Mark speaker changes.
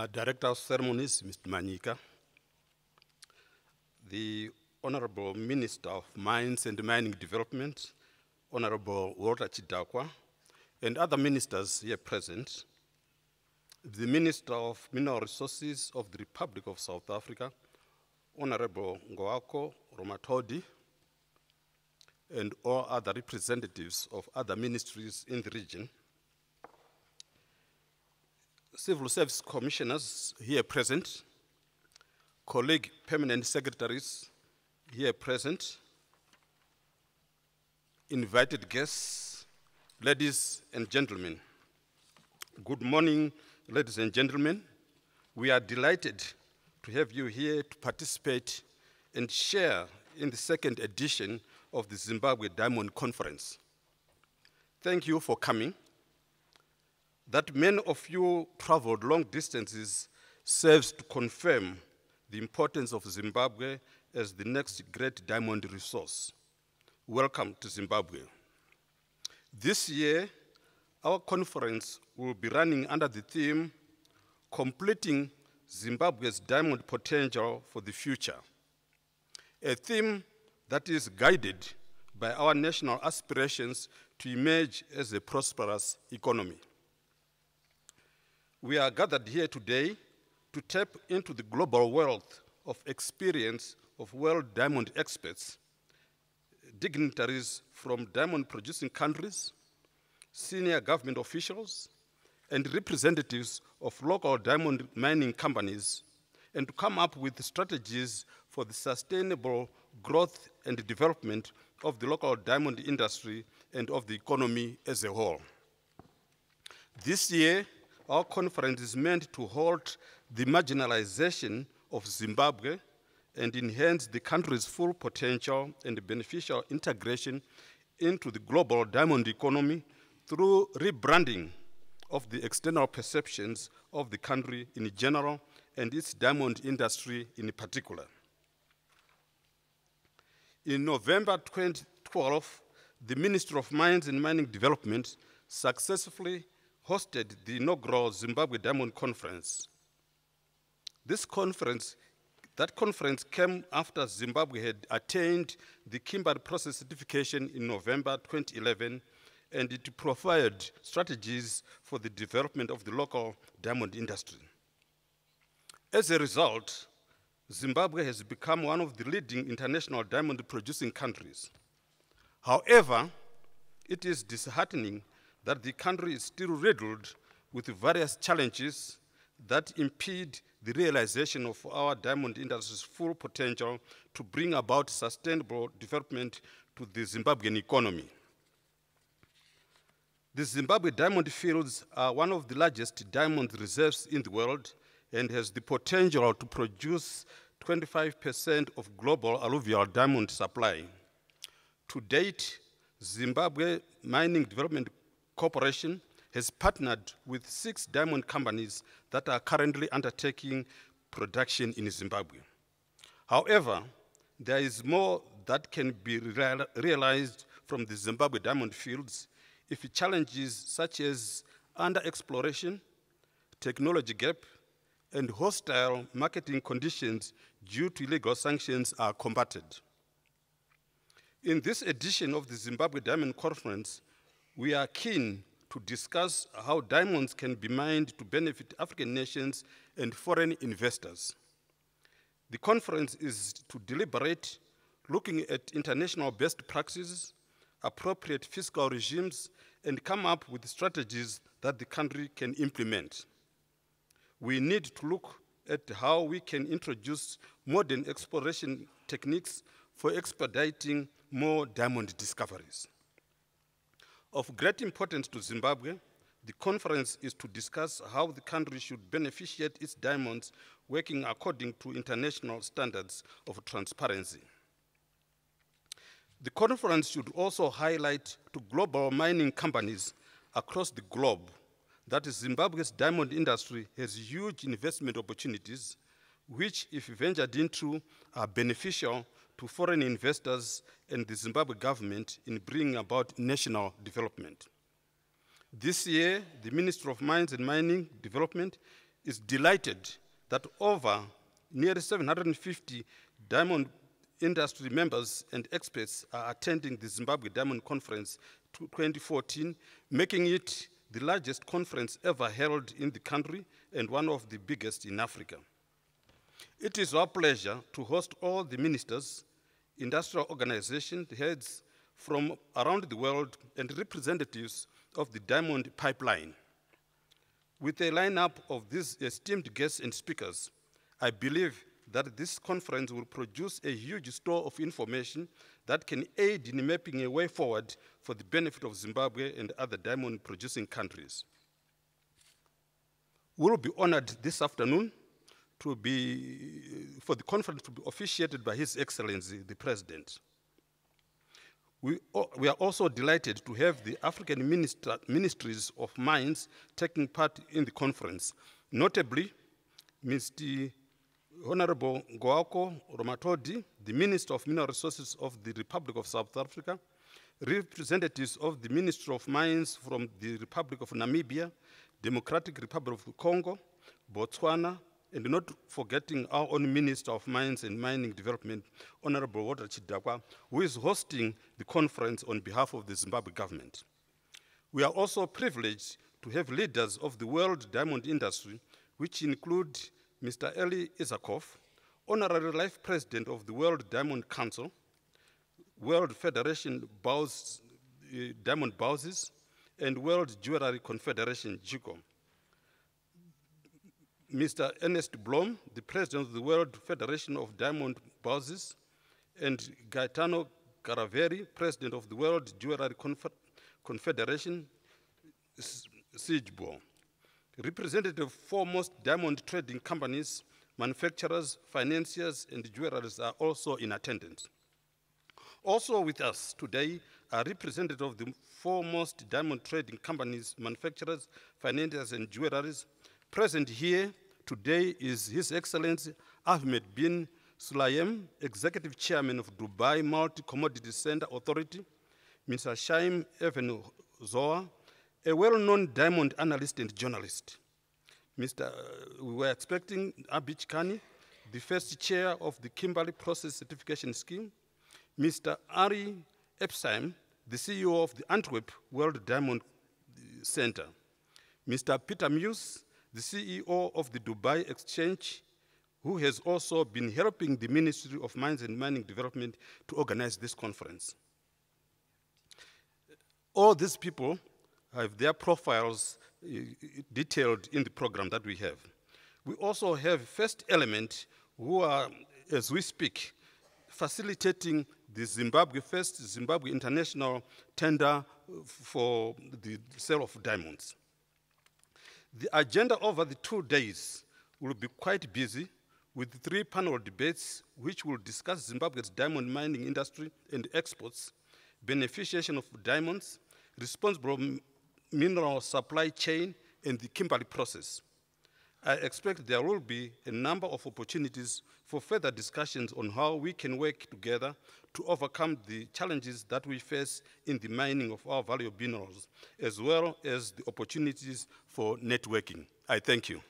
Speaker 1: Director of Ceremonies, Mr. Manyika, the Honorable Minister of Mines and Mining Development, Honorable Walter Chidakwa, and other ministers here present, the Minister of Mineral Resources of the Republic of South Africa, Honorable Ngoako Romatodi, and all other representatives of other ministries in the region, Civil Service Commissioners here present, colleague permanent secretaries here present, invited guests, ladies and gentlemen. Good morning, ladies and gentlemen. We are delighted to have you here to participate and share in the second edition of the Zimbabwe Diamond Conference. Thank you for coming. That many of you traveled long distances serves to confirm the importance of Zimbabwe as the next great diamond resource. Welcome to Zimbabwe. This year, our conference will be running under the theme, Completing Zimbabwe's Diamond Potential for the Future, a theme that is guided by our national aspirations to emerge as a prosperous economy. We are gathered here today to tap into the global wealth of experience of world diamond experts, dignitaries from diamond-producing countries, senior government officials, and representatives of local diamond mining companies, and to come up with strategies for the sustainable growth and development of the local diamond industry and of the economy as a whole. This year, our conference is meant to halt the marginalization of Zimbabwe and enhance the country's full potential and beneficial integration into the global diamond economy through rebranding of the external perceptions of the country in general and its diamond industry in particular. In November 2012, the Ministry of Mines and Mining Development successfully hosted the inaugural Zimbabwe Diamond Conference. That conference came after Zimbabwe had attained the Kimberley Process certification in November 2011, and it provided strategies for the development of the local diamond industry. As a result, Zimbabwe has become one of the leading international diamond producing countries. However, it is disheartening that the country is still riddled with various challenges that impede the realization of our diamond industry's full potential to bring about sustainable development to the Zimbabwean economy. The Zimbabwe diamond fields are one of the largest diamond reserves in the world and has the potential to produce 25% of global alluvial diamond supply. To date, Zimbabwe Mining Development Corporation has partnered with 6 diamond companies that are currently undertaking production in Zimbabwe. However, there is more that can be realized from the Zimbabwe diamond fields if challenges such as under-exploration, technology gap, and hostile marketing conditions due to illegal sanctions are combated. In this edition of the Zimbabwe Diamond Conference, we are keen to discuss how diamonds can be mined to benefit African nations and foreign investors. The conference is to deliberate looking at international best practices, appropriate fiscal regimes, and come up with strategies that the country can implement. We need to look at how we can introduce modern exploration techniques for expediting more diamond discoveries. Of great importance to Zimbabwe, the conference is to discuss how the country should beneficiate its diamonds working according to international standards of transparency. The conference should also highlight to global mining companies across the globe that Zimbabwe's diamond industry has huge investment opportunities, which, if ventured into, are beneficial to foreign investors and the Zimbabwe government in bringing about national development. This year, the Ministry of Mines and Mining Development is delighted that over nearly 750 diamond industry members and experts are attending the Zimbabwe Diamond Conference 2014, making it the largest conference ever held in the country and one of the biggest in Africa. It is our pleasure to host all the ministers, industrial organization heads from around the world, and representatives of the diamond pipeline. With a lineup of these esteemed guests and speakers, I believe that this conference will produce a huge store of information that can aid in mapping a way forward for the benefit of Zimbabwe and other diamond-producing countries. We will be honored this afternoon for the conference to be officiated by His Excellency, the President. We are also delighted to have the African ministries of mines taking part in the conference, notably Mr. Honorable Ngoako Romatodi, the Minister of Mineral Resources of the Republic of South Africa, representatives of the Ministry of Mines from the Republic of Namibia, Democratic Republic of the Congo, Botswana, and not forgetting our own Minister of Mines and Mining Development, Honorable Walter Chidakwa, who is hosting the conference on behalf of the Zimbabwe government. We are also privileged to have leaders of the world diamond industry, which include Mr. Eli Isakov, Honorary Life President of the World Diamond Council, World Federation Diamond Bowses, and World Jewelry Confederation, JICO. Mr. Ernest Blom, the President of the World Federation of Diamond Bowses, and Gaetano Caraveri, President of the World Jewelry Confederation, SIJBO. Representative of foremost diamond trading companies, manufacturers, financiers, and jewelers are also in attendance. Also with us today are representatives of the foremost diamond trading companies, manufacturers, financiers, and jewelers. Present here today is His Excellency Ahmed bin Sulayem, Executive Chairman of Dubai Multi-Commodity Center Authority, Mr. Shaim Even Zoa, a well-known diamond analyst and journalist. We were expecting Abich Kani, the first chair of the Kimberley Process Certification Scheme, Mr. Ari Epstein, the CEO of the Antwerp World Diamond Center, Mr. Peter Muse, the CEO of the Dubai Exchange, who has also been helping the Ministry of Mines and Mining Development to organize this conference. All these people have their profiles detailed in the program that we have. We also have First Element, who are, as we speak, facilitating the first Zimbabwe international tender for the sale of diamonds. The agenda over the 2 days will be quite busy with 3 panel debates which will discuss Zimbabwe's diamond mining industry and exports, beneficiation of diamonds, responsible mineral supply chain, and the Kimberley process. I expect there will be a number of opportunities for further discussions on how we can work together to overcome the challenges that we face in the mining of our valuable minerals, as well as the opportunities for networking. I thank you.